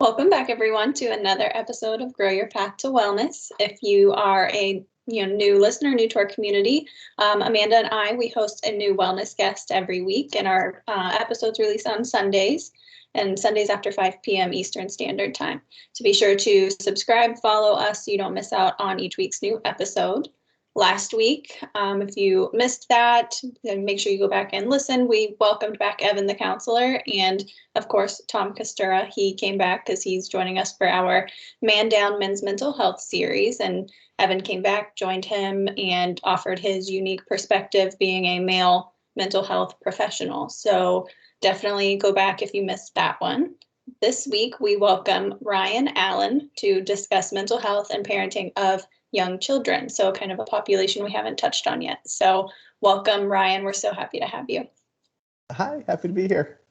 Welcome back, everyone, to another episode of Grow Your Path to Wellness. If you are a new listener, new to our community, Amanda and we host a new wellness guest every week, and our episodes release on Sundays and Sundays after 5 p.m. Eastern Standard Time. So be sure to subscribe, follow us so you don't miss out on each week's new episode. Last week, if you missed that, then make sure you go back and listen. We welcomed back Evan, the counselor, and of course, Tom Costura. He came back because he's joining us for our Man Down Men's Mental Health series. And Evan came back, joined him, and offered his unique perspective being a male mental health professional. So definitely go back if you missed that one. This week, we welcome Ryan Allen to discuss mental health and parenting of young children. So kind of a population we haven't touched on yet. So welcome, Ryan. We're so happy to have you. Hi, happy to be here.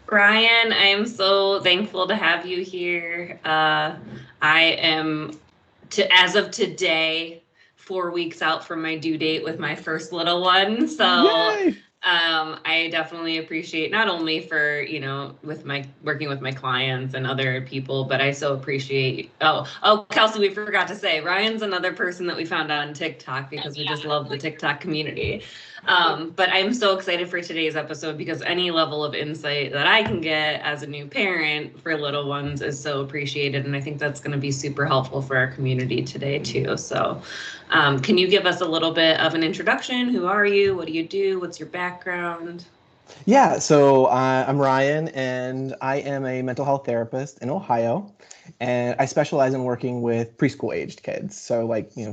Ryan, I am so thankful to have you here. I am, as of today, 4 weeks out from my due date with my first little one. So Yay! I definitely appreciate not only for, with working with my clients and other people, but I so appreciate, Kelsi, we forgot to say, Ryan's another person that we found on TikTok because we just love the TikTok community. But I'm so excited for today's episode because any level of insight that I can get as a new parent for little ones is so appreciated. And I think that's going to be super helpful for our community today too. So can you give us a little bit of an introduction? Who are you? What do you do? What's your background? Yeah, so I'm Ryan, and I am a mental health therapist in Ohio, and I specialize in working with preschool-aged kids, so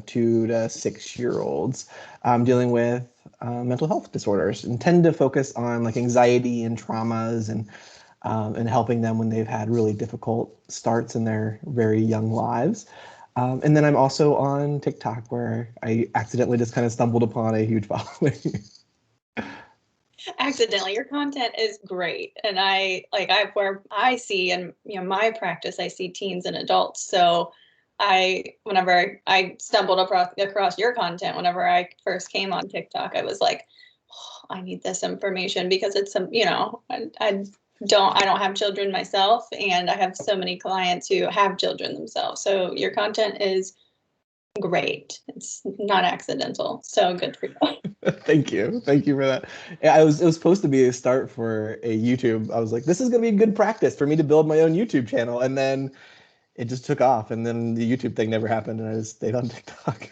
2 to 6 year olds, dealing with mental health disorders, and tend to focus on anxiety and traumas and helping them when they've had really difficult starts in their very young lives. And then I'm also on TikTok, where I accidentally just kind of stumbled upon a huge following. Accidentally, your content is great, and where I see in my practice, I see teens and adults. So whenever I stumbled across your content, whenever I first came on TikTok, I was like, oh, I need this information because it's some I don't have children myself, and I have so many clients who have children themselves. So your content is great. It's not accidental. So good for you. Thank you for that. Yeah, it was supposed to be a start for a YouTube. I was like, this is gonna be a good practice for me to build my own YouTube channel, and then it just took off, and then the YouTube thing never happened, and I just stayed on TikTok.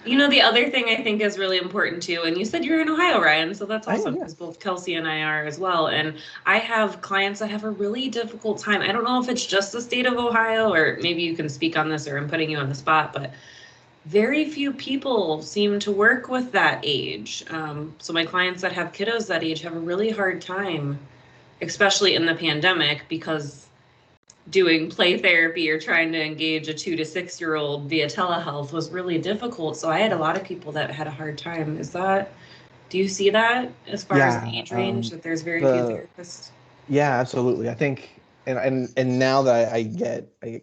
The other thing I think is really important too, and you said you're in Ohio, Ryan, so that's awesome because both Kelsi and I are as well. And I have clients that have a really difficult time. I don't know if it's just the state of Ohio, or maybe you can speak on this, or I'm putting you on the spot, but very few people seem to work with that age. So my clients that have kiddos that age have a really hard time, especially in the pandemic, because doing play therapy or trying to engage a 2 to 6 year old via telehealth was really difficult. So I had a lot of people that had a hard time. Do you see that as far as the age range, that there's very few therapists? Yeah, absolutely. I think, and now that I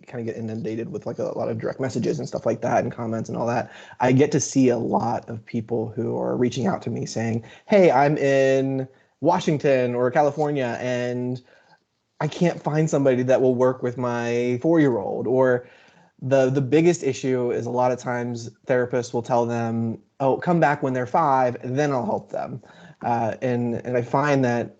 kind of get inundated with a lot of direct messages and stuff like that and comments and all that, I get to see a lot of people who are reaching out to me saying, hey, I'm in Washington or California, and I can't find somebody that will work with my 4-year-old. Or the biggest issue is a lot of times therapists will tell them, oh, come back when they're 5, and then I'll help them. And I find that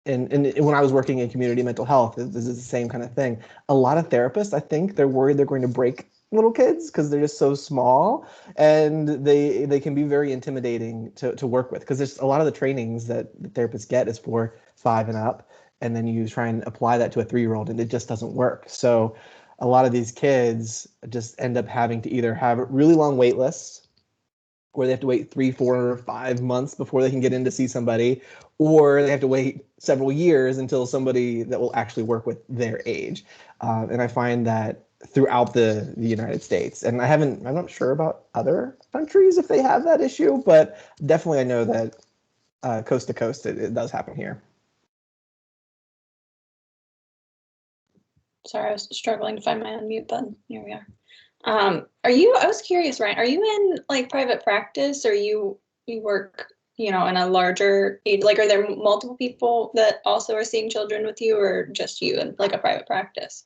and when I was working in community mental health, this is the same kind of thing. A lot of therapists, I think, they're worried they're going to break little kids because they're just so small, and they can be very intimidating to work with, because there's a lot of the trainings that the therapists get is for 5 and up, and then you try and apply that to a 3-year-old, and it just doesn't work. So a lot of these kids just end up having to either have really long wait lists, where they have to wait 3, 4, or 5 months before they can get in to see somebody, or they have to wait several years until somebody that will actually work with their age. And I find that throughout the United States, and I'm not sure about other countries if they have that issue, but definitely I know that coast to coast, it does happen here. Sorry, I was struggling to find my unmute button. Here we are. I was curious, Ryan, are you in private practice, or you work in a larger age? Like, are there multiple people that also are seeing children with you, or just you in like a private practice?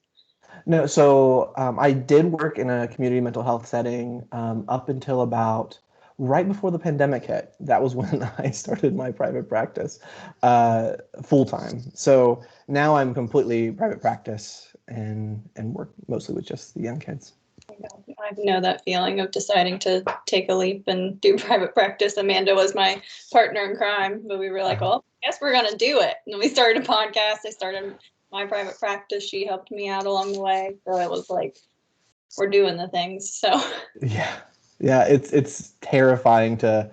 No, so I did work in a community mental health setting up until about right before the pandemic hit. That was when I started my private practice full time. So now I'm completely private practice and work mostly with just the young kids. I know that feeling of deciding to take a leap and do private practice. Amanda was my partner in crime, but we were like, well, I guess we're going to do it. And we started a podcast. I started my private practice. She helped me out along the way. So it was like, we're doing the things. So yeah, it's terrifying to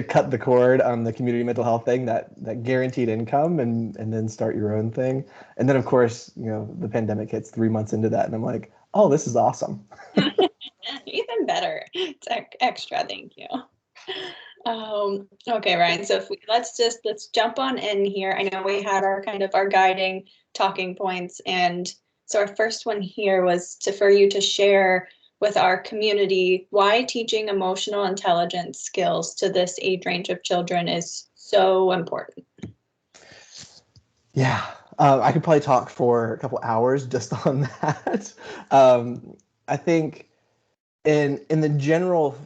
cut the cord on the community mental health thing, that guaranteed income, and then start your own thing. And then of course, the pandemic hits 3 months into that, and I'm like, oh, this is awesome. Even better. It's extra. Thank you. Okay, Ryan. So let's jump on in here. I know we had our guiding talking points, and so our first one here was for you to share with our community why teaching emotional intelligence skills to this age range of children is so important. Yeah, I could probably talk for a couple hours just on that. I think in the general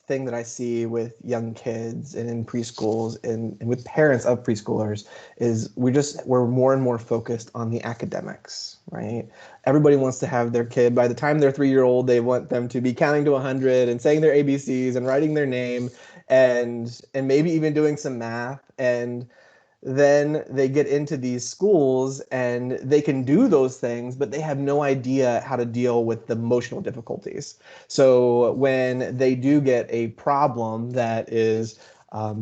thing that I see with young kids and in preschools and with parents of preschoolers is we're more and more focused on the academics, right? Everybody wants to have their kid, by the time they're 3-year-old, they want them to be counting to 100 and saying their ABCs and writing their name and maybe even doing some math. And then they get into these schools and they can do those things, but they have no idea how to deal with the emotional difficulties. So when they do get a problem that is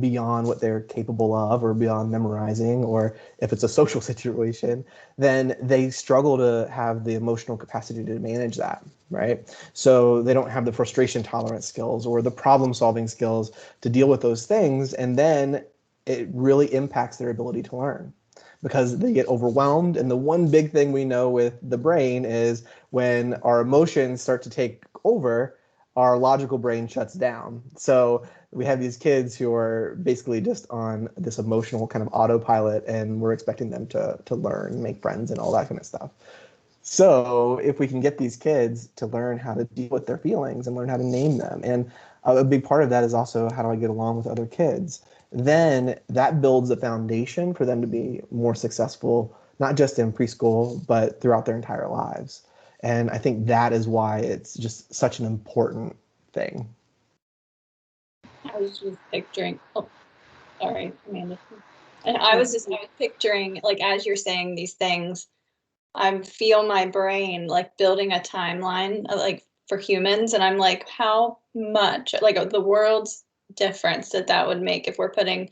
beyond what they're capable of or beyond memorizing, or if it's a social situation, then they struggle to have the emotional capacity to manage that, right? So they don't have the frustration tolerance skills or the problem solving skills to deal with those things. And then it really impacts their ability to learn because they get overwhelmed. And the one big thing we know with the brain is when our emotions start to take over, our logical brain shuts down. So we have these kids who are basically just on this emotional kind of autopilot, and we're expecting them to learn, make friends, and all that kind of stuff. So if we can get these kids to learn how to deal with their feelings and learn how to name them, and a big part of that is also how do I get along with other kids, then that builds a foundation for them to be more successful, not just in preschool, but throughout their entire lives. And I think that is why it's just such an important thing. I was just picturing, sorry, Amanda. And I was picturing, like, as you're saying these things, I feel my brain like building a timeline like for humans. And I'm like, how much, like the world's difference that would make if we're putting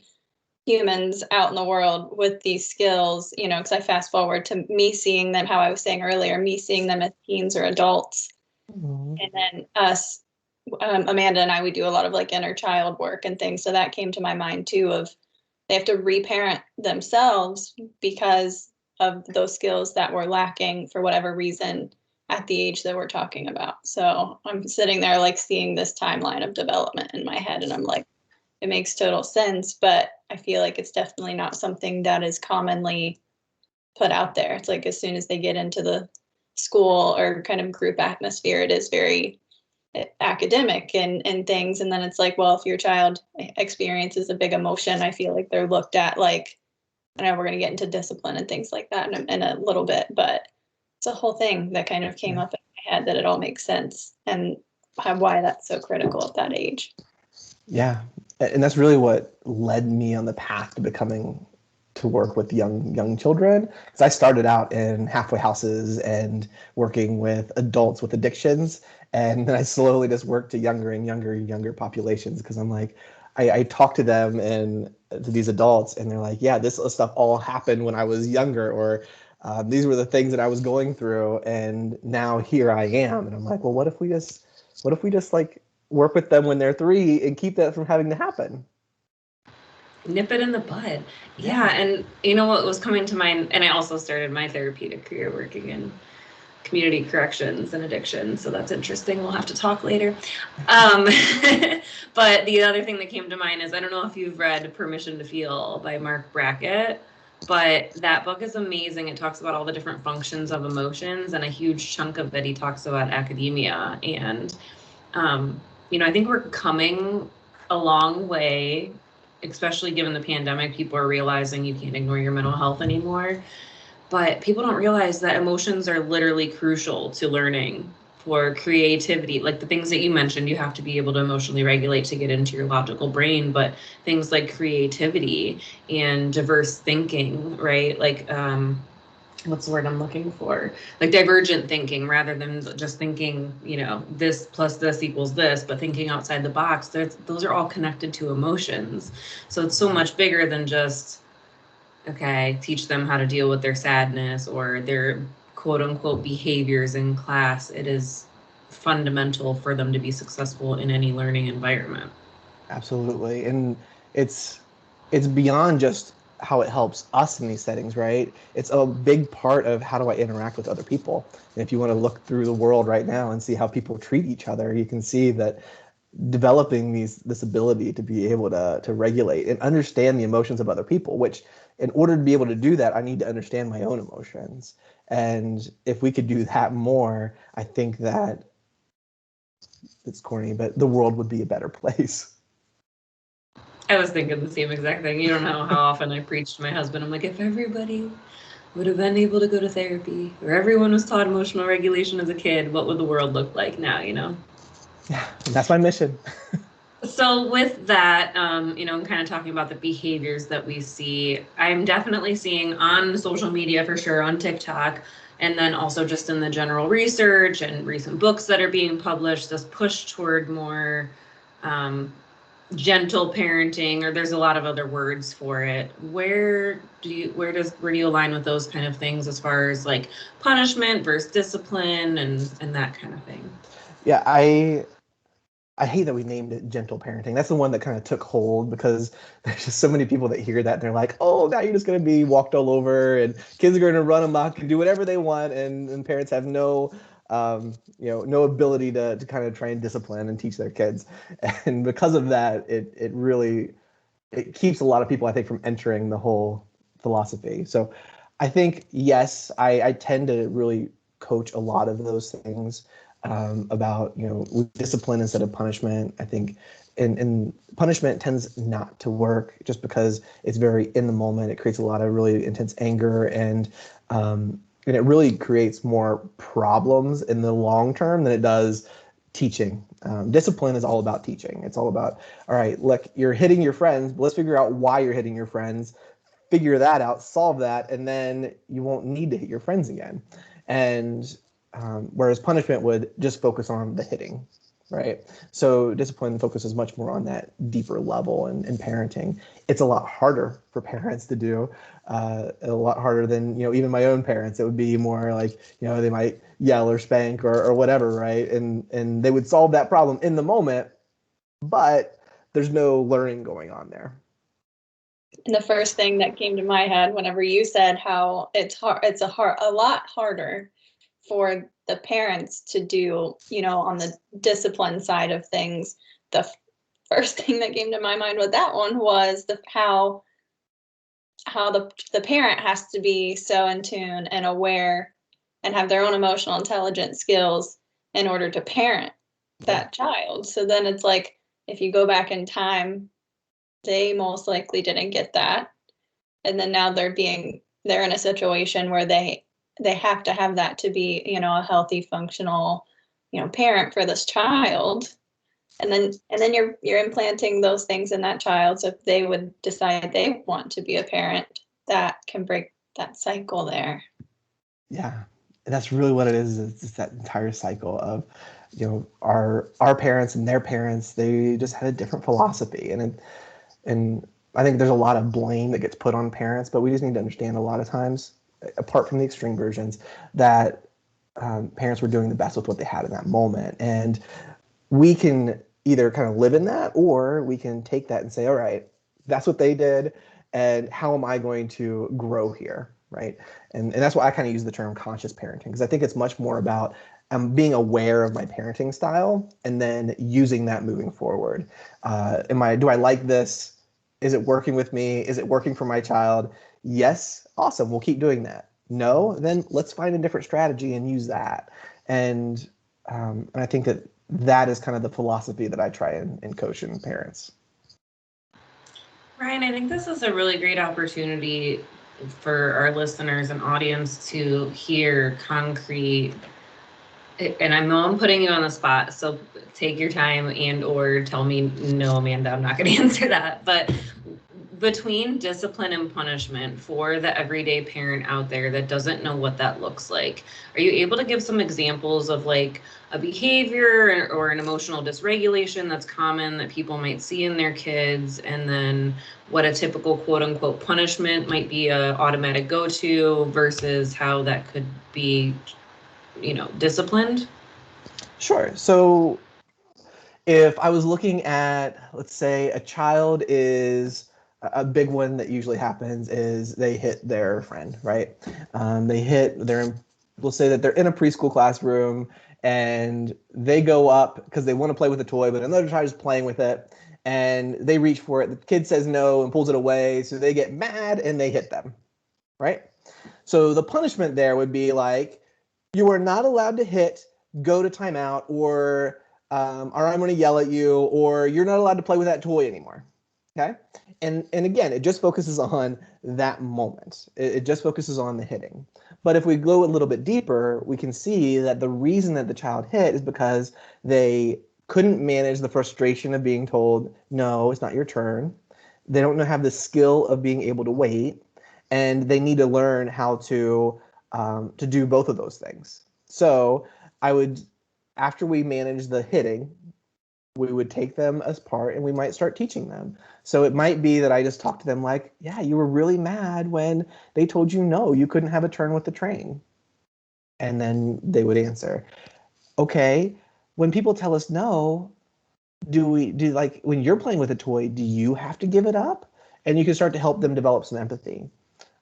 humans out in the world with these skills, because I fast forward to me seeing them, how I was saying earlier, me seeing them as teens or adults. Mm-hmm. And then us, Amanda and I, we do a lot of like inner child work and things. So that came to my mind too, of they have to reparent themselves because of those skills that were lacking for whatever reason at the age that we're talking about. So I'm sitting there like seeing this timeline of development in my head, and I'm like, it makes total sense, but I feel like it's definitely not something that is commonly put out there. It's like as soon as they get into the school or kind of group atmosphere, it is very academic and things. And then it's like, well, if your child experiences a big emotion, I feel like they're looked at like, I know we're going to get into discipline and things like that in a little bit, but it's a whole thing that kind of came up in my head that it all makes sense and why that's so critical at that age. Yeah. And that's really what led me on the path to work with young children. Because I started out in halfway houses and working with adults with addictions. And then I slowly just worked to younger and younger populations, because I'm like, I talk to them and to these adults, and they're like, yeah, this stuff all happened when I was younger, or these were the things that I was going through, and now here I am. And I'm like, well, what if we just like work with them when they're 3 and keep that from having to happen? Nip it in the bud. Yeah. And you know what was coming to mind, and I also started my therapeutic career working in community corrections and addiction. So that's interesting. We'll have to talk later. But the other thing that came to mind is, I don't know if you've read Permission to Feel by Mark Brackett, but that book is amazing. It talks about all the different functions of emotions, and a huge chunk of it, he talks about academia. And, I think we're coming a long way, especially given the pandemic. People are realizing you can't ignore your mental health anymore. But people don't realize that emotions are literally crucial to learning, for creativity. Like the things that you mentioned, you have to be able to emotionally regulate to get into your logical brain, but things like creativity and diverse thinking, right? Like, what's the word I'm looking for? Like divergent thinking, rather than just thinking, this plus this equals this, but thinking outside the box. Those are all connected to emotions. So it's so much bigger than just, okay, teach them how to deal with their sadness or their quote unquote behaviors in class. It is fundamental for them to be successful in any learning environment. Absolutely. And it's beyond just how it helps us in these settings, right? It's a big part of how do I interact with other people. And if you want to look through the world right now and see how people treat each other, you can see that developing this ability to be able to regulate and understand the emotions of other people, which in order to be able to do that, I need to understand my own emotions. And if we could do that more, I think that, it's corny, but the world would be a better place. I was thinking the same exact thing. You don't know how often I preach to my husband. I'm like, if everybody would have been able to go to therapy, or everyone was taught emotional regulation as a kid, what would the world look like now, Yeah, that's my mission. So with that, I'm kind of talking about the behaviors that we see. I'm definitely seeing on social media, for sure, on TikTok, and then also just in the general research and recent books that are being published, this push toward more gentle parenting, or there's a lot of other words for it. Where do you align with those kind of things, as far as like punishment versus discipline and that kind of thing? Yeah, I hate that we named it gentle parenting. That's the one that kind of took hold, because there's just so many people that hear that and they're like, oh, now you're just going to be walked all over and kids are going to run amok and do whatever they want. And parents have no ability to kind of try and discipline and teach their kids. And because of that, it really keeps a lot of people, I think, from entering the whole philosophy. So I think, yes, I tend to really coach a lot of those things about, discipline instead of punishment. I think and punishment tends not to work just because it's very in the moment. It creates a lot of really intense anger, and it really creates more problems in the long term than it does teaching. Discipline is all about teaching. It's all about, all right, look, you're hitting your friends, but let's figure out why you're hitting your friends, figure that out, solve that, and then you won't need to hit your friends again. And whereas punishment would just focus on the hitting, right? So discipline focuses much more on that deeper level and parenting. It's a lot harder for parents to do, a lot harder than, even my own parents. It would be more like, they might yell or spank or whatever, right? And they would solve that problem in the moment, but there's no learning going on there. And the first thing that came to my head whenever you said how it's a lot harder for the parents to do, on the discipline side of things. The first thing that came to my mind with that one was how the parent has to be so in tune and aware and have their own emotional intelligence skills in order to parent that child. So then it's like, if you go back in time, they most likely didn't get that. And then now they're in a situation where they have to have that to be, a healthy, functional, parent for this child. And then you're implanting those things in that child. So if they would decide they want to be a parent, that can break that cycle there. Yeah. And that's really what it is. It's that entire cycle of, our parents and their parents, they just had a different philosophy. And I think there's a lot of blame that gets put on parents, but we just need to understand a lot of times, apart from the extreme versions, that parents were doing the best with what they had in that moment. And we can either kind of live in that, or we can take that and say, all right, that's what they did, and how am I going to grow here? right? And that's why I kind of use the term conscious parenting, because I think it's much more about being aware of my parenting style and then using that moving forward. Do I like this? Is it working with me? Is it working for my child? Yes, awesome. We'll keep doing that. No, then let's find a different strategy and use that. And I think that is kind of the philosophy that I try and coach in parents. Ryan, I think this is a really great opportunity for our listeners and audience to hear concrete. And I know I'm putting you on the spot, so take your time and or tell me, no, Amanda, I'm not going to answer that. But between discipline and punishment for the everyday parent out there that doesn't know what that looks like, are you able to give some examples of like a behavior or an emotional dysregulation that's common that people might see in their kids, and then what a typical quote unquote punishment might be a automatic go-to versus how that could be, disciplined? Sure. So if I was looking at, let's say a child is a big one that usually happens is they hit their friend, right? We'll say that they're in a preschool classroom and they go up because they want to play with a toy, but another child is playing with it and they reach for it. The kid says no and pulls it away. So they get mad and they hit them, right? So the punishment there would be like, you are not allowed to hit, go to timeout, or I'm going to yell at you, or you're not allowed to play with that toy anymore. Okay. And again, it just focuses on that moment. It just focuses on the hitting. But if we go a little bit deeper, we can see that the reason that the child hit is because they couldn't manage the frustration of being told, no, it's not your turn. They don't have the skill of being able to wait, and they need to learn how to do both of those things. So I would, after we manage the hitting, we would take them as part and we might start teaching them. So it might be that I just talk to them like, yeah, you were really mad when they told you no, you couldn't have a turn with the train. And then they would answer, okay, when people tell us no, like when you're playing with a toy, do you have to give it up? And you can start to help them develop some empathy.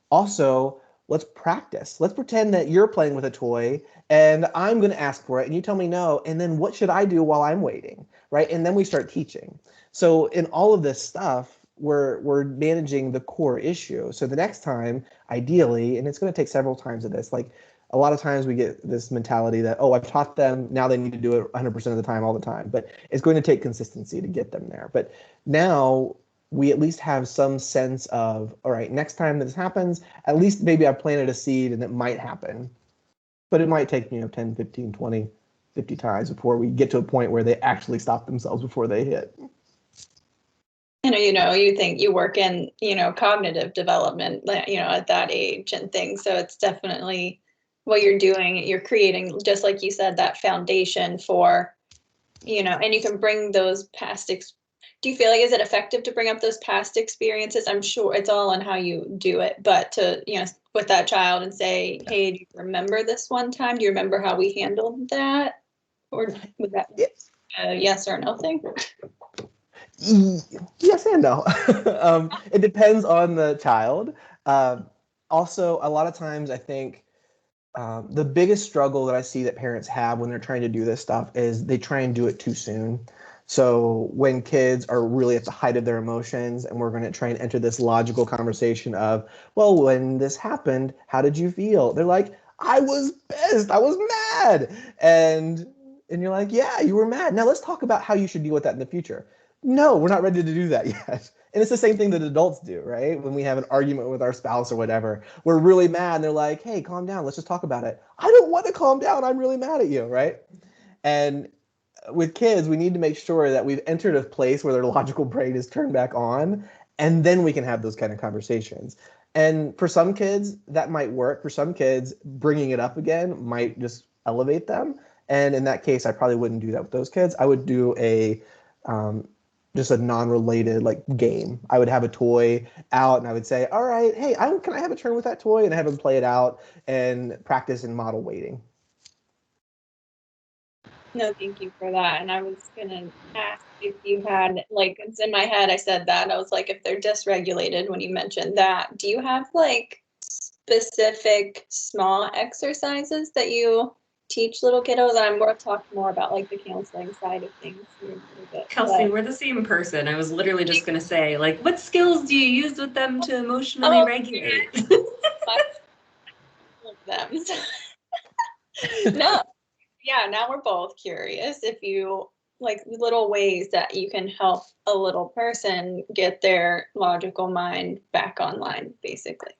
Also, let's practice. Let's pretend that you're playing with a toy and I'm going to ask for it and you tell me no. And then what should I do while I'm waiting? Right. And then we start teaching. So in all of this stuff, we're managing the core issue. So the next time, ideally, and it's going to take several times of this, like a lot of times we get this mentality that, oh, I've taught them, now they need to do it 100% of the time, all the time. But it's going to take consistency to get them there. But now we at least have some sense of, all right, next time this happens, at least maybe I planted a seed and it might happen. But it might take, 10, 15, 20, 50 times before we get to a point where they actually stop themselves before they hit. You think you work in, cognitive development, at that age and things. So it's definitely what you're doing. You're creating, just like you said, that foundation for, and you can bring those past do you feel like, is it effective to bring up those past experiences? I'm sure it's all on how you do it, but to, with that child and say, hey, do you remember this one time? Do you remember how we handled that? Or would that be a yes or no thing? Yes and no. It depends on the child. Also, a lot of times I think the biggest struggle that I see that parents have when they're trying to do this stuff is they try and do it too soon. So when kids are really at the height of their emotions and we're going to try and enter this logical conversation of, well, when this happened, how did you feel? They're like, I was pissed. I was mad. And you're like, yeah, you were mad. Now let's talk about how you should deal with that in the future. No, we're not ready to do that yet. And it's the same thing that adults do, right? When we have an argument with our spouse or whatever, we're really mad and they're like, hey, calm down. Let's just talk about it. I don't want to calm down. I'm really mad at you, right? And with kids, we need to make sure that we've entered a place where their logical brain is turned back on, and then we can have those kind of conversations. And for some kids, that might work. For some kids, bringing it up again might just elevate them. And in that case, I probably wouldn't do that with those kids. I would do just a non-related like game. I would have a toy out and I would say, all right, hey, can I have a turn with that toy? And have them play it out and practice and model waiting. No, thank you for that. And I was going to ask if you had, like, it's in my head, I said that. I was like, if they're dysregulated when you mentioned that, do you have like specific small exercises that you teach little kiddos? And I'm going to talk more about like the counseling side of things here in a little bit. Kelsi, we're the same person. I was literally just going to say, like, what skills do you use with them to emotionally regulate? Them. No, yeah, now we're both curious if you like little ways that you can help a little person get their logical mind back online, basically.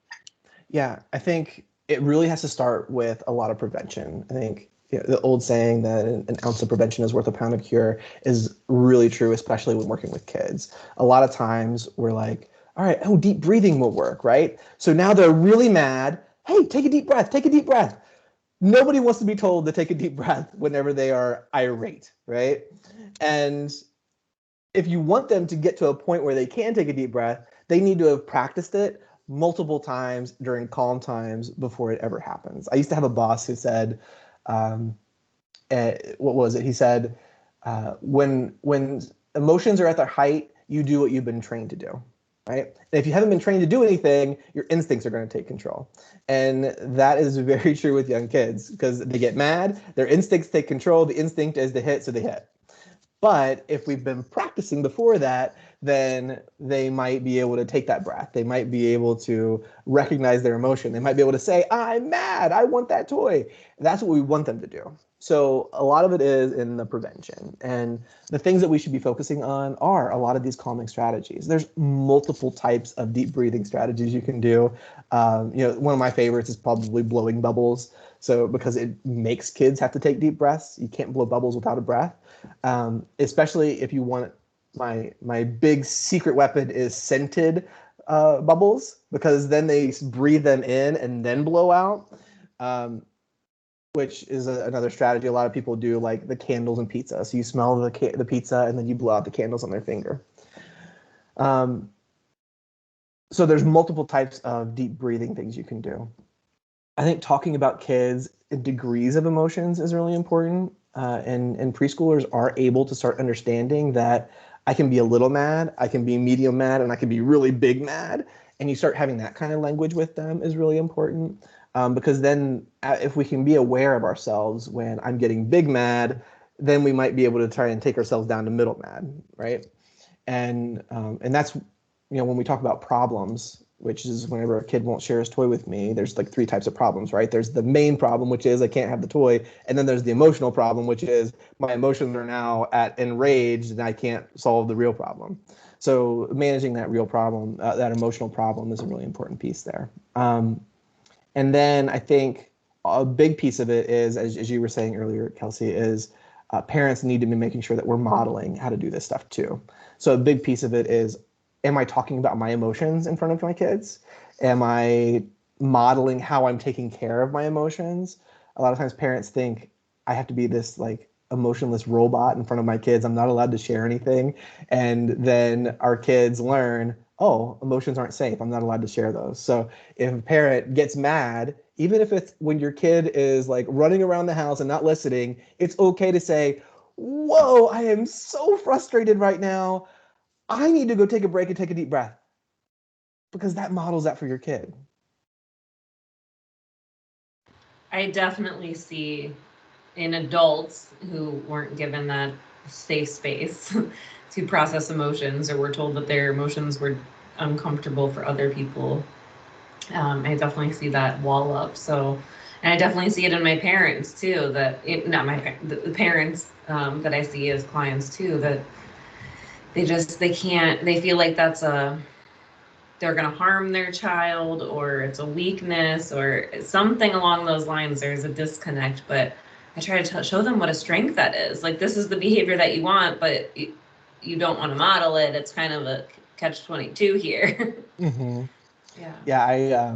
Yeah, I think it really has to start with a lot of prevention. I think the old saying that an ounce of prevention is worth a pound of cure is really true, especially when working with kids. A lot of times we're like, all right, oh, deep breathing will work, right? So now they're really mad. Hey, take a deep breath, take a deep breath. Nobody wants to be told to take a deep breath whenever they are irate, right? And if you want them to get to a point where they can take a deep breath, they need to have practiced it multiple times during calm times before it ever happens. I used to have a boss who said, what was it? He said, when emotions are at their height, you do what you've been trained to do, right? And if you haven't been trained to do anything, your instincts are going to take control. And that is very true with young kids because they get mad, their instincts take control. The instinct is to hit, so they hit. But if we've been practicing before that, then they might be able to take that breath. They might be able to recognize their emotion. They might be able to say, I'm mad, I want that toy. That's what we want them to do. So a lot of it is in the prevention. And the things that we should be focusing on are a lot of these calming strategies. There's multiple types of deep breathing strategies you can do. One of my favorites is probably blowing bubbles. So because it makes kids have to take deep breaths, you can't blow bubbles without a breath. Especially if you want, my big secret weapon is scented bubbles, because then they breathe them in and then blow out, which is another strategy a lot of people do, like the candles and pizza. So you smell the pizza and then you blow out the candles on their finger. So there's multiple types of deep breathing things you can do. I think talking about kids' degrees of emotions is really important. And preschoolers are able to start understanding that I can be a little mad, I can be medium mad, and I can be really big mad. And you start having that kind of language with them is really important. Because then if we can be aware of ourselves when I'm getting big mad, then we might be able to try and take ourselves down to middle mad, right? And that's, when we talk about problems, which is whenever a kid won't share his toy with me, there's like 3 types of problems, right? There's the main problem, which is I can't have the toy. And then there's the emotional problem, which is my emotions are now at enraged and I can't solve the real problem. So managing that real problem, that emotional problem, is a really important piece there. And then I think a big piece of it is, as you were saying earlier, Kelsi, is parents need to be making sure that we're modeling how to do this stuff too. So a big piece of it is, am I talking about my emotions in front of my kids? Am I modeling how I'm taking care of my emotions? A lot of times parents think I have to be this like emotionless robot in front of my kids. I'm not allowed to share anything. And then our kids learn, oh, emotions aren't safe. I'm not allowed to share those. So if a parent gets mad, even if it's when your kid is like running around the house and not listening, it's okay to say, whoa, I am so frustrated right now. I need to go take a break and take a deep breath, because that models that for your kid. I definitely see in adults who weren't given that safe space to process emotions, or were told that their emotions were uncomfortable for other people. I definitely see that wall up. So, and I definitely see it in my parents too, the parents that I see as clients too, that they feel like they're going to harm their child, or it's a weakness, or something along those lines. There's a disconnect, but I try to show them what a strength that is. Like, this is the behavior that you want, but you don't want to model it. It's kind of a catch-22 here. Mm-hmm. Yeah. Yeah,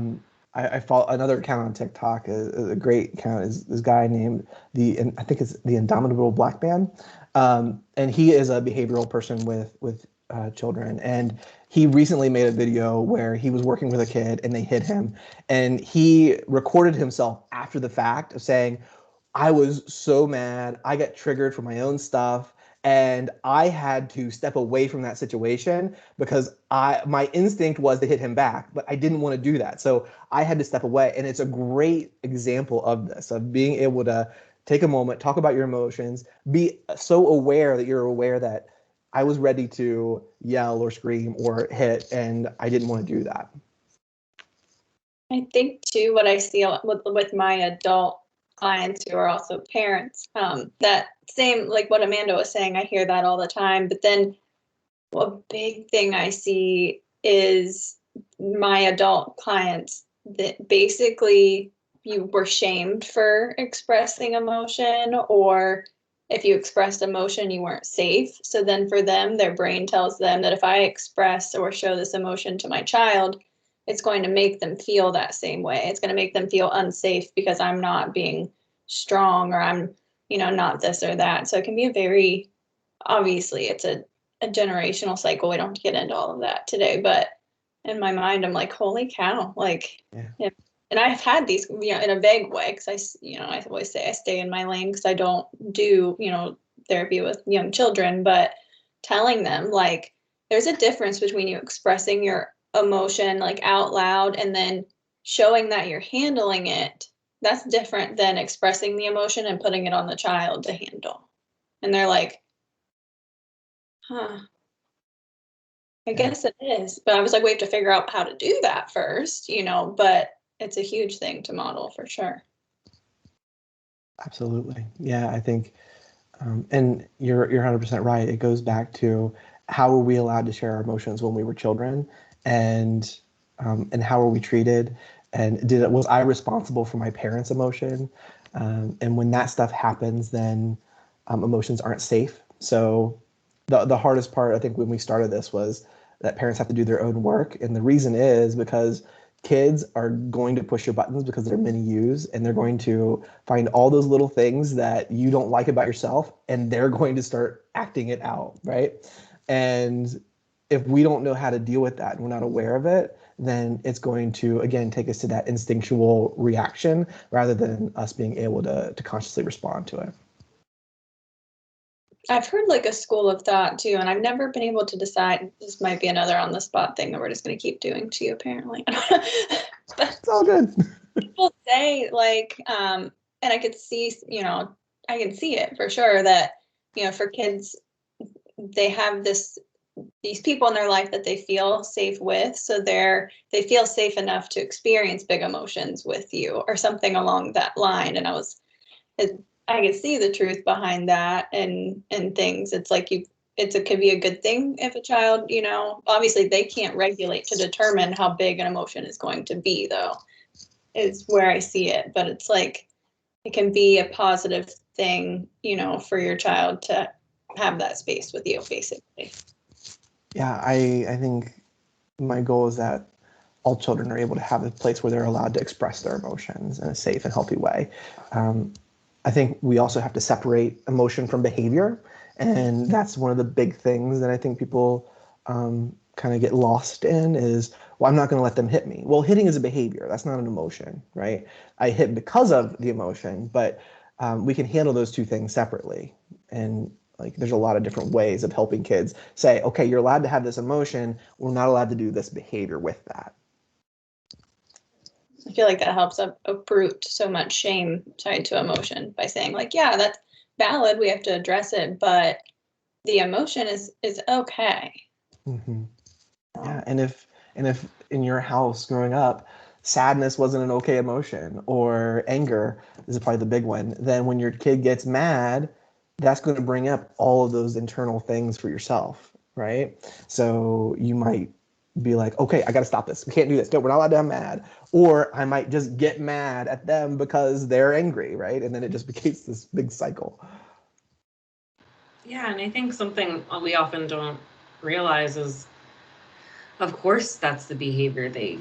I follow another account on TikTok. A great account is this guy named I think it's the Indomitable Black Man, and he is a behavioral person with children. And he recently made a video where he was working with a kid and they hit him, and he recorded himself after the fact of saying, I was so mad. I got triggered for my own stuff. And I had to step away from that situation because my instinct was to hit him back, but I didn't want to do that. So I had to step away. And it's a great example of this, of being able to take a moment, talk about your emotions, be so aware that you're aware that I was ready to yell or scream or hit, and I didn't want to do that. I think too, what I see with my adult clients who are also parents, that same, like what Amanda was saying, I hear that all the time. But then a big thing I see is my adult clients that basically you were shamed for expressing emotion, or if you expressed emotion, you weren't safe. So then for them, their brain tells them that if I express or show this emotion to my child, it's going to make them feel that same way. It's going to make them feel unsafe because I'm not being strong, or I'm, not this or that. So it can be a very, obviously it's a generational cycle. We don't get into all of that today, but in my mind, I'm like, holy cow, like, Yeah. And I've had these, in a vague way, because I always say I stay in my lane because I don't do, therapy with young children, but telling them like, there's a difference between you expressing your emotion like out loud and then showing that you're handling it. That's different than expressing the emotion and putting it on the child to handle. And they're like, huh, I guess it is. But I was like, we have to figure out how to do that first, but it's a huge thing to model for sure. Absolutely. Yeah, I think, and you're 100% right. It goes back to how were we allowed to share our emotions when we were children, and how were we treated, and was I responsible for my parents' emotion? And when that stuff happens, then emotions aren't safe. So the hardest part, I think, when we started this was that parents have to do their own work, and the reason is because kids are going to push your buttons because they're mini yous, and they're going to find all those little things that you don't like about yourself, and they're going to start acting it out, right? And if we don't know how to deal with that and we're not aware of it, then it's going to, again, take us to that instinctual reaction rather than us being able to consciously respond to it. I've heard like a school of thought too, and I've never been able to decide. This might be another on the spot thing that we're just going to keep doing to you, apparently. But it's all good. People say like, and I could see, I can see it for sure that, for kids, they have these people in their life that they feel safe with, so they feel safe enough to experience big emotions with you or something along that line. And I could see the truth behind that and things. It's like it could be a good thing if a child, obviously they can't regulate to determine how big an emotion is going to be, though, is where I see it. But it's like it can be a positive thing, for your child to have that space with you, basically. Yeah, I think my goal is that all children are able to have a place where they're allowed to express their emotions in a safe and healthy way. I think we also have to separate emotion from behavior. And that's one of the big things that I think people kind of get lost in is, well, I'm not going to let them hit me. Well, hitting is a behavior. That's not an emotion, right? I hit because of the emotion, but we can handle those two things separately. And like, there's a lot of different ways of helping kids say, okay, you're allowed to have this emotion. We're not allowed to do this behavior with that. I feel like that helps uproot so much shame tied to emotion by saying like, yeah, that's valid. We have to address it, but the emotion is okay. Mm-hmm. Yeah, and if in your house growing up, sadness wasn't an okay emotion, or anger is probably the big one, then when your kid gets mad, that's going to bring up all of those internal things for yourself, right? So you might be like, okay, I got to stop this. We can't do this. No, we're not allowed to have mad. Or I might just get mad at them because they're angry, right? And then it just becomes this big cycle. Yeah, and I think something we often don't realize is, of course, that's the behavior they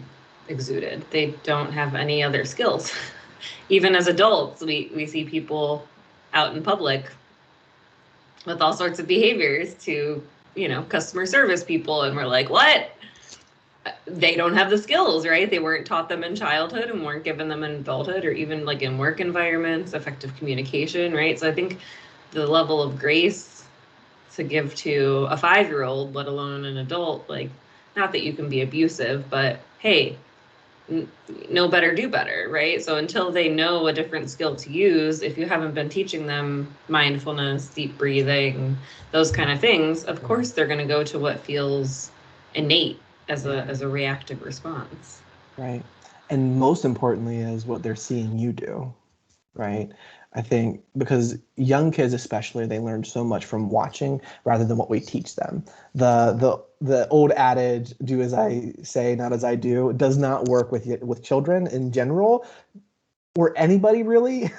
exuded. They don't have any other skills. Even as adults, we see people out in public with all sorts of behaviors to, customer service people, and we're like, what? They don't have the skills, right? They weren't taught them in childhood and weren't given them in adulthood, or even like in work environments, effective communication, right? So I think the level of grace to give to a 5-year-old, let alone an adult. Like, not that you can be abusive, but hey, know better, do better, right? So until they know a different skill to use, if you haven't been teaching them mindfulness, deep breathing, those kind of things, of course they're going to go to what feels innate as a reactive response. Right. And most importantly is what they're seeing you do, right? I think because young kids especially, they learn so much from watching rather than what we teach them. The old adage, do as I say, not as I do, does not work with children in general, or anybody really,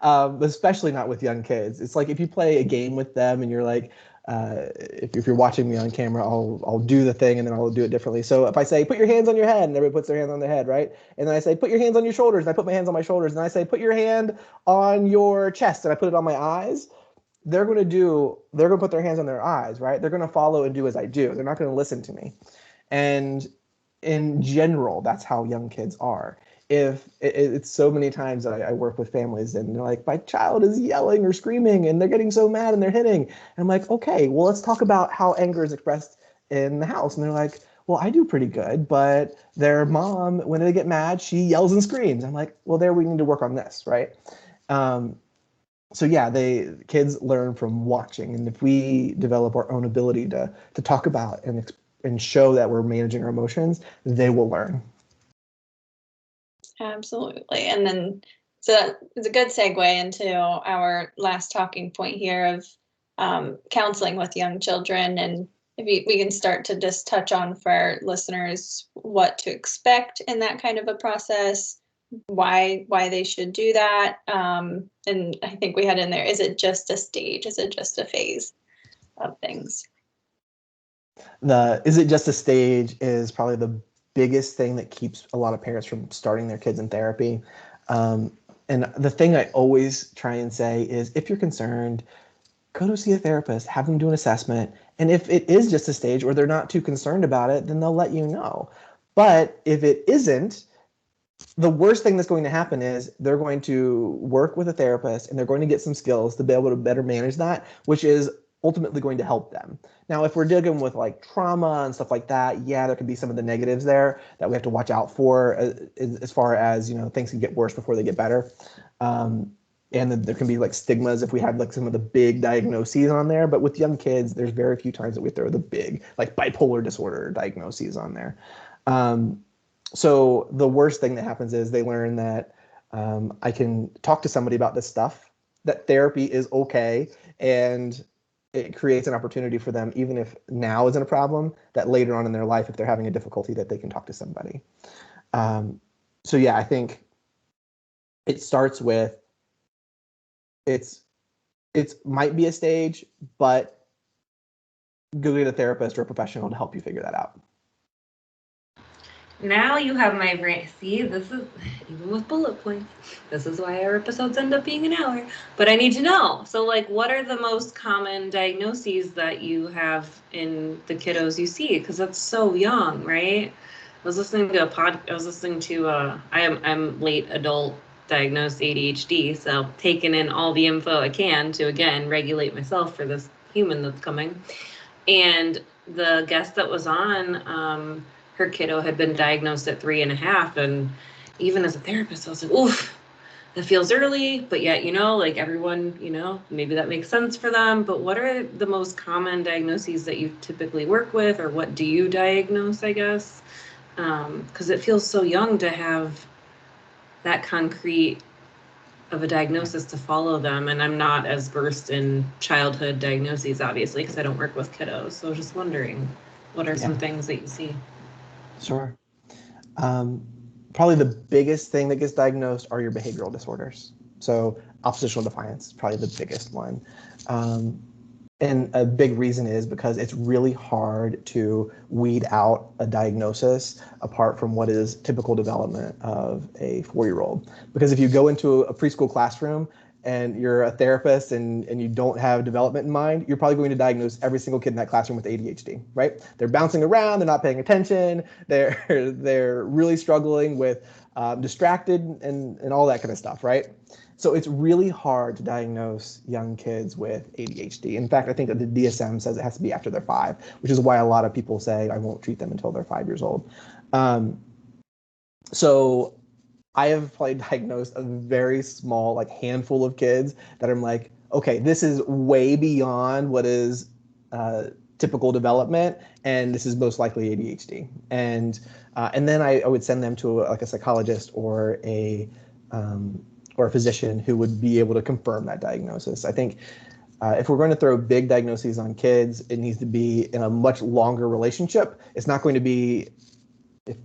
especially not with young kids. It's like if you play a game with them and you're like, if you're watching me on camera, I'll do the thing and then I'll do it differently. So if I say, put your hands on your head, and everybody puts their hands on their head, right? And then I say, put your hands on your shoulders, and I put my hands on my shoulders, and I say, put your hand on your chest, and I put it on my eyes. They're going to put their hands on their eyes, right? They're going to follow and do as I do. They're not going to listen to me. And in general, that's how young kids are. If it's so many times that I work with families and they're like, my child is yelling or screaming and they're getting so mad and they're hitting. And I'm like, okay, well, let's talk about how anger is expressed in the house. And they're like, well, I do pretty good, but their mom, when they get mad, she yells and screams. I'm like, well, we need to work on this, right? So yeah, kids learn from watching. And if we develop our own ability to talk about and show that we're managing our emotions, they will learn. Absolutely. And then, so it's a good segue into our last talking point here of counseling with young children. And if we can start to just touch on for our listeners what to expect in that kind of a process, why they should do that. And I think we had in there, is it just a stage? Is it just a phase of things? Is it just a stage is probably the biggest thing that keeps a lot of parents from starting their kids in therapy. And the thing I always try and say is, if you're concerned, go to see a therapist, have them do an assessment. And if it is just a stage or they're not too concerned about it, then they'll let you know. But if it isn't, the worst thing that's going to happen is they're going to work with a therapist and they're going to get some skills to be able to better manage that, which is ultimately going to help them. Now, if we're dealing with like trauma and stuff like that, yeah, there could be some of the negatives there that we have to watch out for as far as, things can get worse before they get better. And then there can be like stigmas if we had like some of the big diagnoses on there. But with young kids, there's very few times that we throw the big like bipolar disorder diagnoses on there. So the worst thing that happens is they learn that I can talk to somebody about this stuff, that therapy is okay, and it creates an opportunity for them, even if now isn't a problem, that later on in their life, if they're having a difficulty, that they can talk to somebody. So yeah, I think it starts with it might be a stage, but go get a therapist or a professional to help you figure that out. Now you have my brain. See, this is, even with bullet points, this is why our episodes end up being an hour. But I need to know. So, like, what are the most common diagnoses that you have in the kiddos you see? Because that's so young, right? I was listening to I'm late adult diagnosed ADHD, so taking in all the info I can to, again, regulate myself for this human that's coming. And the guest that was on, her kiddo had been diagnosed at 3.5. And even as a therapist, I was like, oof, that feels early. But yet, like everyone, maybe that makes sense for them. But what are the most common diagnoses that you typically work with, or what do you diagnose, I guess? Because it feels so young to have that concrete of a diagnosis to follow them. And I'm not as versed in childhood diagnoses, obviously, because I don't work with kiddos. So just wondering, what are some things that you see? Sure. Probably the biggest thing that gets diagnosed are your behavioral disorders. So oppositional defiance is probably the biggest one. And a big reason is because it's really hard to weed out a diagnosis apart from what is typical development of a 4-year-old. Because if you go into a preschool classroom and you're a therapist and you don't have development in mind, you're probably going to diagnose every single kid in that classroom with ADHD, right? They're bouncing around, they're not paying attention, they're really struggling with distracted, and all that kind of stuff, right? So it's really hard to diagnose young kids with ADHD. In fact, I think that the DSM says it has to be after they're 5, which is why a lot of people say I won't treat them until they're 5 years old. So I have probably diagnosed a very small, like, handful of kids that I'm like, okay, this is way beyond what is typical development, and this is most likely ADHD. And then I would send them to a psychologist or a physician who would be able to confirm that diagnosis. I think if we're going to throw big diagnoses on kids, it needs to be in a much longer relationship. It's not going to be,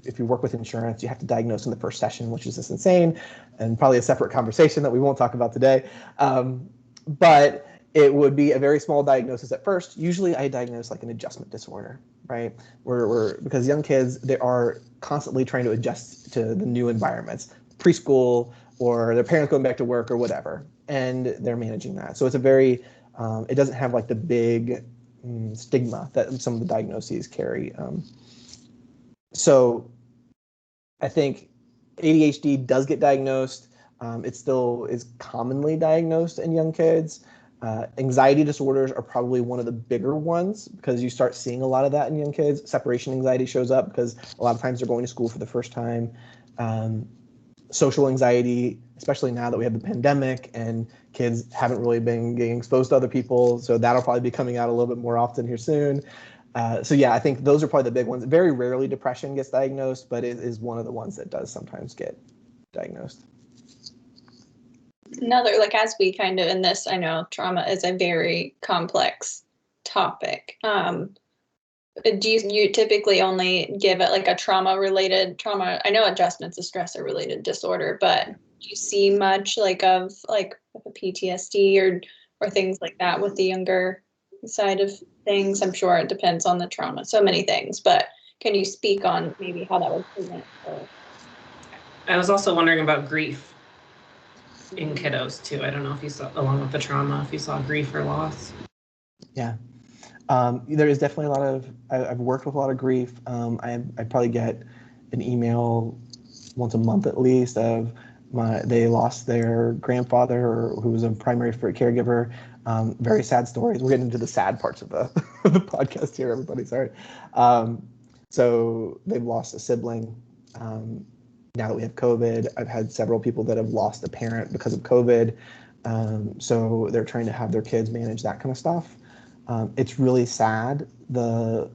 if you work with insurance, you have to diagnose in the first session, which is just insane, and probably a separate conversation that we won't talk about today. But it would be a very small diagnosis at first. Usually I diagnose like an adjustment disorder, right? Because young kids, they are constantly trying to adjust to the new environments, preschool, or their parents going back to work or whatever, and they're managing that. So it's a very, it doesn't have like the big stigma that some of the diagnoses carry. So I think ADHD does get diagnosed. It still is commonly diagnosed in young kids. Anxiety disorders are probably one of the bigger ones because you start seeing a lot of that in young kids. Separation anxiety shows up because a lot of times they're going to school for the first time. Social anxiety, especially now that we have the pandemic and kids haven't really been getting exposed to other people. So that'll probably be coming out a little bit more often here soon. So yeah, I think those are probably the big ones. Very rarely depression gets diagnosed, but it is one of the ones that does sometimes get diagnosed. Another, like, as we kind of in this, I know trauma is a very complex topic. Do you typically only give it like a trauma-related trauma? I know adjustment's a stressor-related disorder, but do you see much like of like a PTSD or things like that with the younger side of things? I'm sure it depends on the trauma, so many things, but can you speak on maybe how that would present? I was also wondering about grief in kiddos too. I don't know if you saw, along with the trauma, if you saw grief or loss. Yeah. There is definitely a lot of, I've worked with a lot of grief. I probably get an email once a month at least of they lost their grandfather who was a primary caregiver. Very sad stories. We're getting into the sad parts of the podcast here, everybody, sorry. So they've lost a sibling. Now that we have COVID, I've had several people that have lost a parent because of COVID. So they're trying to have their kids manage that kind of stuff. It's really sad, the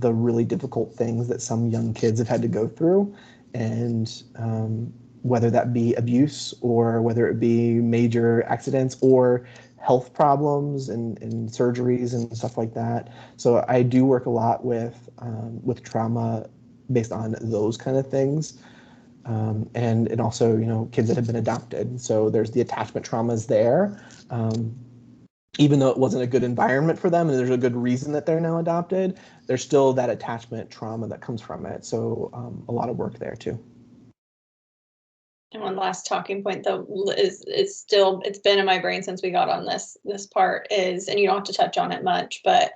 really difficult things that some young kids have had to go through, and whether that be abuse or whether it be major accidents or health problems and surgeries and stuff like that. So I do work a lot with trauma based on those kind of things. And also, kids that have been adopted. So there's the attachment traumas there. Even though it wasn't a good environment for them and there's a good reason that they're now adopted, there's still that attachment trauma that comes from it. So a lot of work there too. And one last talking point though it's been in my brain since we got on this part is, and you don't have to touch on it much, but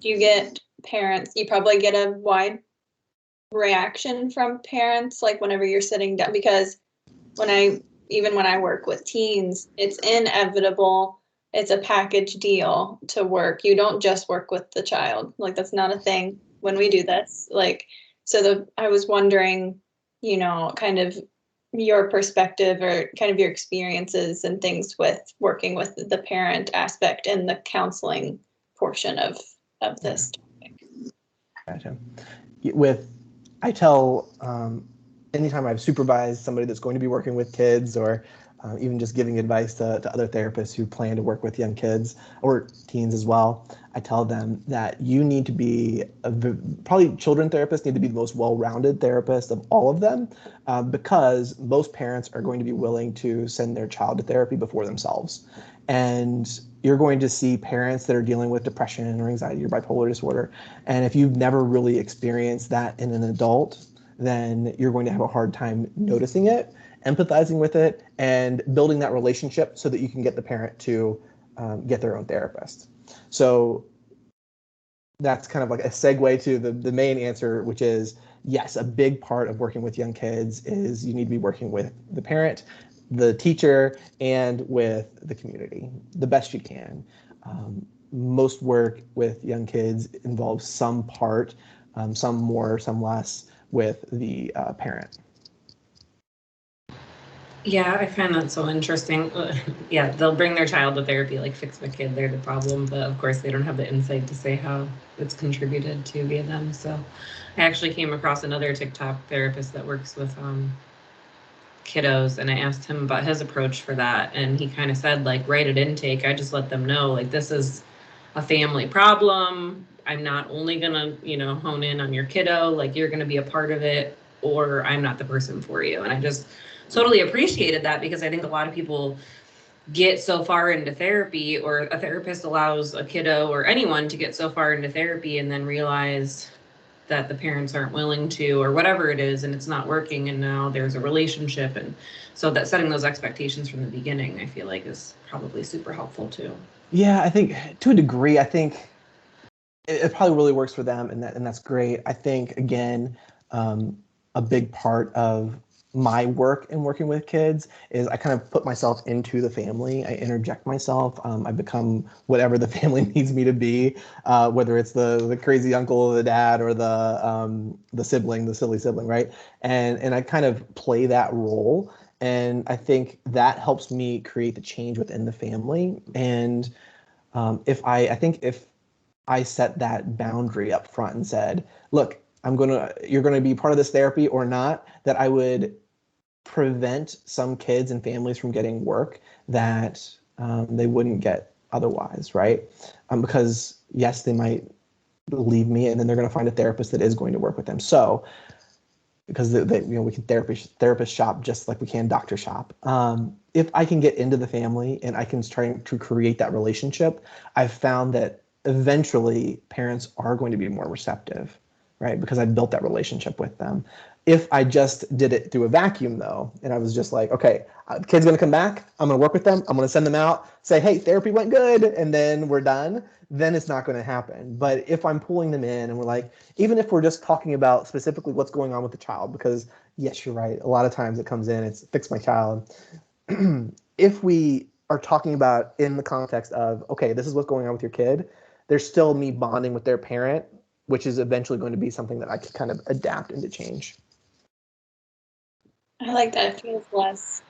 do you get parents, you probably get a wide reaction from parents, like whenever you're sitting down, because when I work with teens, it's inevitable. It's a package deal to work. You don't just work with the child. Like, that's not a thing when we do this. Like, so I was wondering, kind of your perspective or kind of your experiences and things with working with the parent aspect and the counseling portion of this topic. Gotcha. I tell, anytime I've supervised somebody that's going to be working with kids or even just giving advice to other therapists who plan to work with young kids or teens as well, I tell them that you need to be, probably children therapists need to be the most well-rounded therapist of all of them, because most parents are going to be willing to send their child to therapy before themselves. And you're going to see parents that are dealing with depression or anxiety or bipolar disorder. And if you've never really experienced that in an adult, then you're going to have a hard time noticing it, empathizing with it, and building that relationship so that you can get the parent to get their own therapist. So that's kind of like a segue to the main answer, which is yes, a big part of working with young kids is you need to be working with the parent, the teacher, and with the community the best you can. Most work with young kids involves some part, some more, some less, with the parent. Yeah, I find that so interesting. Yeah, they'll bring their child to therapy, like fix my kid, they're the problem, but of course they don't have the insight to say how it's contributed to via them. So I actually came across another TikTok therapist that works with kiddos, and I asked him about his approach for that, and he kind of said, like, right at intake, I just let them know, like, this is a family problem. I'm not only gonna, hone in on your kiddo, like, you're gonna be a part of it, or I'm not the person for you. And I just totally appreciated that, because I think a lot of people get so far into therapy, or a therapist allows a kiddo or anyone to get so far into therapy and then realize that the parents aren't willing to, or whatever it is, and it's not working, and now there's a relationship. And so that setting those expectations from the beginning, I feel like, is probably super helpful too. Yeah, I think to a degree, I think it probably really works for them, and that's great. I think, again, a big part of my work in working with kids is I kind of put myself into the family. I interject myself. I become whatever the family needs me to be, whether it's the crazy uncle or the dad, or the sibling, the silly sibling, right? And I kind of play that role. And I think that helps me create the change within the family. And if I set that boundary up front and said, look, you're gonna be part of this therapy or not, that I would prevent some kids and families from getting work that they wouldn't get otherwise, right? Because yes, they might leave me, and then they're going to find a therapist that is going to work with them. So, because we can therapist shop just like we can doctor shop. If I can get into the family and I can try to create that relationship, I've found that eventually parents are going to be more receptive, right? Because I built that relationship with them. If I just did it through a vacuum, though, and I was just like, okay, the kid's going to come back, I'm going to work with them, I'm going to send them out, say, hey, therapy went good, and then we're done, then it's not going to happen. But if I'm pulling them in and we're like, even if we're just talking about specifically what's going on with the child, because yes, you're right, a lot of times it comes in, it's fix my child. If we are talking about in the context of, okay, this is what's going on with your kid, there's still me bonding with their parent, which is eventually going to be something that I can kind of adapt into change. I like that. It feels less,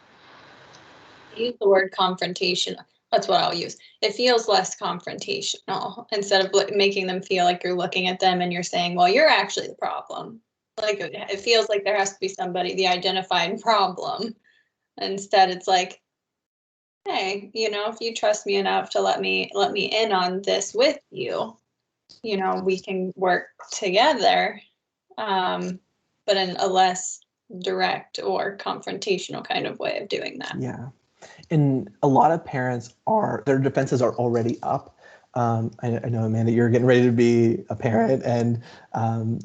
use the word confrontation. That's what I'll use. It feels less confrontational, instead of making them feel like you're looking at them and you're saying, well, you're actually the problem. Like, it feels like there has to be somebody, the identified problem. Instead, it's like, hey, if you trust me enough to let me in on this with you, we can work together, but in a less direct or confrontational kind of way of doing that. Yeah. And a lot of parents their defenses are already up. I know, Amanda, you're getting ready to be a parent, and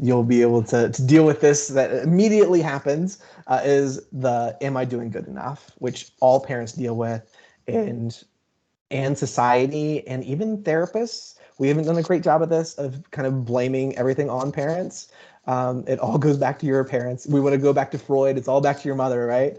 you'll be able to deal with this. That immediately happens is am I doing good enough? Which all parents deal with, and society, and even therapists. We haven't done a great job of this, of kind of blaming everything on parents. It all goes back to your parents. We want to go back to Freud. It's all back to your mother, right?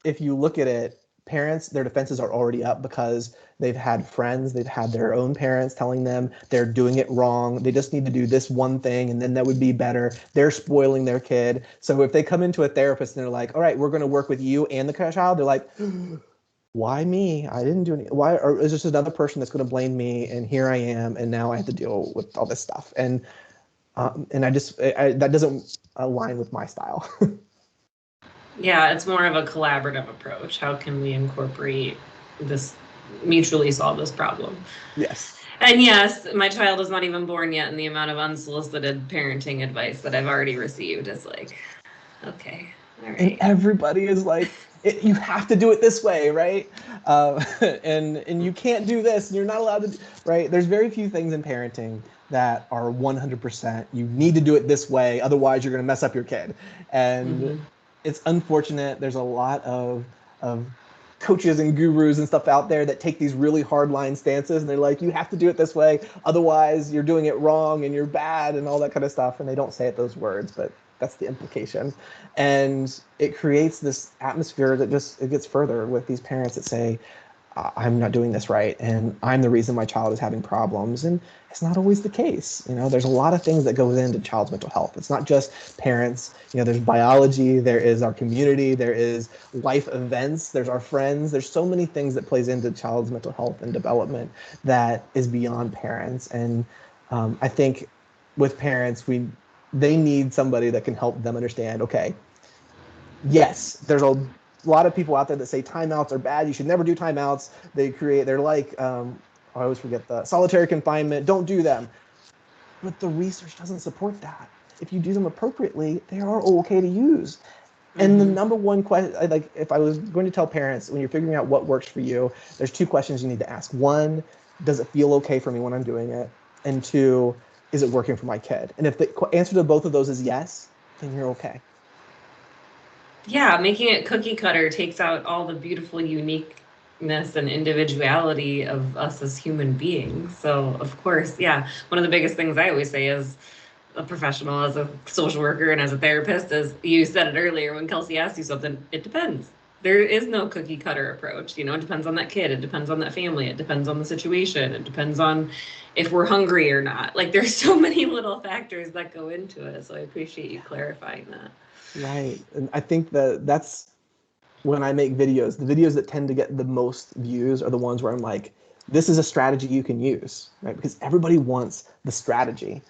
If you look at it, parents, their defenses are already up because they've had friends, they've had their own parents telling them they're doing it wrong. They just need to do this one thing and then that would be better. They're spoiling their kid. So if they come into a therapist and they're like, all right, we're going to work with you and the child, they're like, why me? I didn't do anything. Why? Or is this another person that's going to blame me? And here I am, and now I have to deal with all this stuff. And that doesn't align with my style. Yeah, it's more of a collaborative approach. How can we incorporate this, mutually solve this problem? Yes. And yes, my child is not even born yet, and the amount of unsolicited parenting advice that I've already received is like, okay, all right. And everybody is like, you have to do it this way, right? And you can't do this, and you're not allowed to, right? There's very few things in parenting that are 100%. You need to do it this way, otherwise you're going to mess up your kid. And it's unfortunate. There's a lot of coaches and gurus and stuff out there that take these really hardline stances, and they're like, you have to do it this way, otherwise you're doing it wrong and you're bad and all that kind of stuff. And they don't say it those words, but that's the implication. And it creates this atmosphere that it gets further with these parents that say, I'm not doing this right, and I'm the reason my child is having problems. And it's not always the case. There's a lot of things that goes into child's mental health. It's not just parents. There's biology, there is our community, there is life events, there's our friends. There's so many things that plays into child's mental health and development that is beyond parents. And I think with parents, they need somebody that can help them understand, okay, yes, there's a lot of people out there that say timeouts are bad. You should never do timeouts. They're like, I always forget the solitary confinement. Don't do them. But the research doesn't support that. If you do them appropriately, they are okay to use. And the number one question, like if I was going to tell parents, when you're figuring out what works for you, there's 2 questions you need to ask. 1, does it feel okay for me when I'm doing it? And 2, is it working for my kid? And if the answer to both of those is yes, then you're okay. Yeah, making it cookie cutter takes out all the beautiful uniqueness and individuality of us as human beings. So, of course, yeah, one of the biggest things I always say as a professional, as a social worker, and as a therapist, is you said it earlier when Kelsi asked you something, it depends. There is no cookie cutter approach. It depends on that kid. It depends on that family. It depends on the situation. It depends on if we're hungry or not. Like, there's so many little factors that go into it. So I appreciate you clarifying that. Right. And I think that's when I make videos, the videos that tend to get the most views are the ones where I'm like, this is a strategy you can use, right? Because everybody wants the strategy.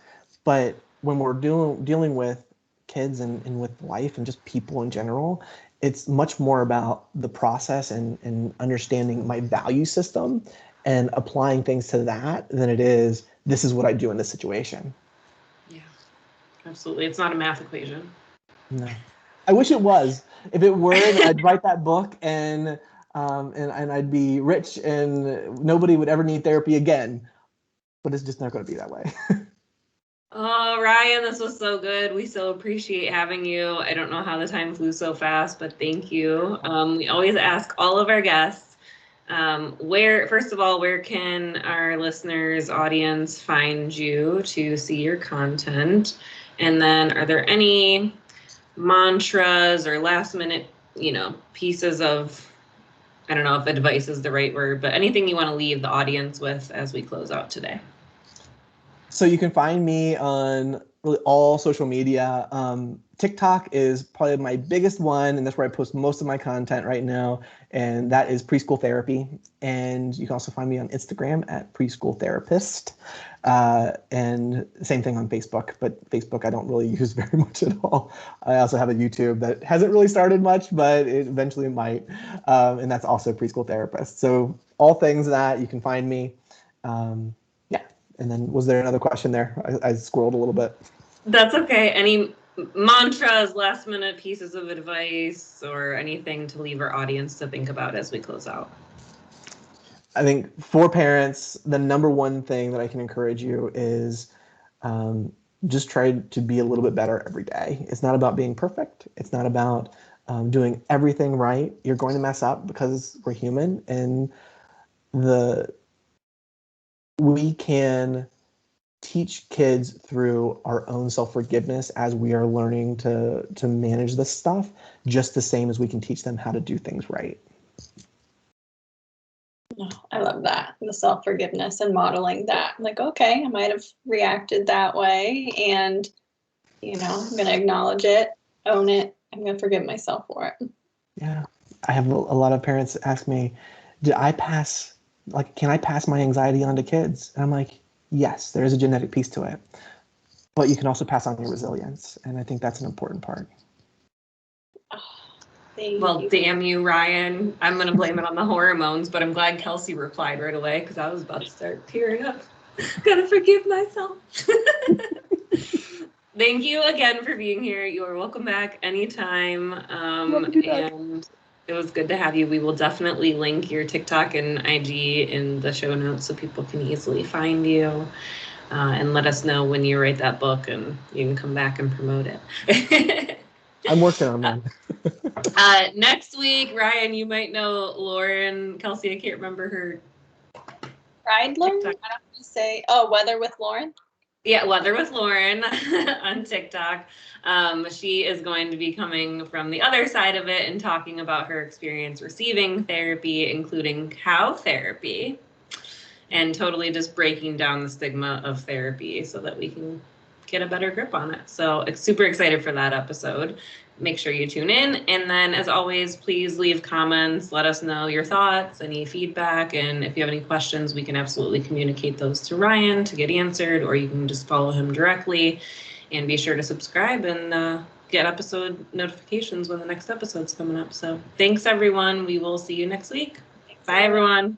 But when we're dealing with kids and with life and just people in general, it's much more about the process and understanding my value system and applying things to that than it is, this is what I do in this situation. Yeah, absolutely. It's not a math equation. No, I wish it was. If it were, I'd write that book and I'd be rich and nobody would ever need therapy again. But it's just not going to be that way. Oh, Ryan, this was so good. We so appreciate having you. I don't know how the time flew so fast, but thank you. We always ask all of our guests, first of all, where can our listeners, audience find you to see your content? And then are there any mantras or last minute, pieces of, I don't know if advice is the right word, but anything you want to leave the audience with as we close out today? So you can find me on really all social media. TikTok is probably my biggest one, and that's where I post most of my content right now, and that is Preschool Therapy. And you can also find me on Instagram at Preschool Therapist. And same thing on Facebook, but Facebook I don't really use very much at all. I also have a YouTube that hasn't really started much, but it eventually might, and that's also Preschool Therapist. So all things that you can find me. And then was there another question there? I scrolled a little bit. That's okay. Any mantras, last minute pieces of advice, or anything to leave our audience to think about as we close out? I think for parents, the number one thing that I can encourage you is just try to be a little bit better every day. It's not about being perfect. It's not about doing everything right. You're going to mess up because we're human, and we can teach kids through our own self-forgiveness as we are learning to manage this stuff, just the same as we can teach them how to do things right. Oh, I love that. The self-forgiveness and modeling that. Like, okay, I might have reacted that way, and, I'm going to acknowledge it, own it. I'm going to forgive myself for it. Yeah. I have a lot of parents ask me, can I pass my anxiety on to kids? And I'm like, yes, there is a genetic piece to it, but you can also pass on your resilience. And I think that's an important part. Well, damn you, Ryan. I'm going to blame it on the hormones, but I'm glad Kelsi replied right away because I was about to start tearing up. Gotta forgive myself. Thank you again for being here. You are welcome back anytime. And it was good to have you. We will definitely link your TikTok and IG in the show notes so people can easily find you. And let us know when you write that book and you can come back and promote it. I'm working on mine. Next week, Ryan, you might know Lauren, Kelsi, I can't remember her. Ride Lauren? I don't want to say, Weather with Lauren? Yeah, Weather with Lauren on TikTok. She is going to be coming from the other side of it and talking about her experience receiving therapy, including cow therapy, and totally just breaking down the stigma of therapy so that we can get a better grip on it. So super excited for that episode. Make sure you tune in. And then as always, please leave comments. Let us know your thoughts, any feedback. And if you have any questions, we can absolutely communicate those to Ryan to get answered, or you can just follow him directly. And be sure to subscribe and get episode notifications when the next episode's coming up. So thanks, everyone. We will see you next week. Bye, everyone.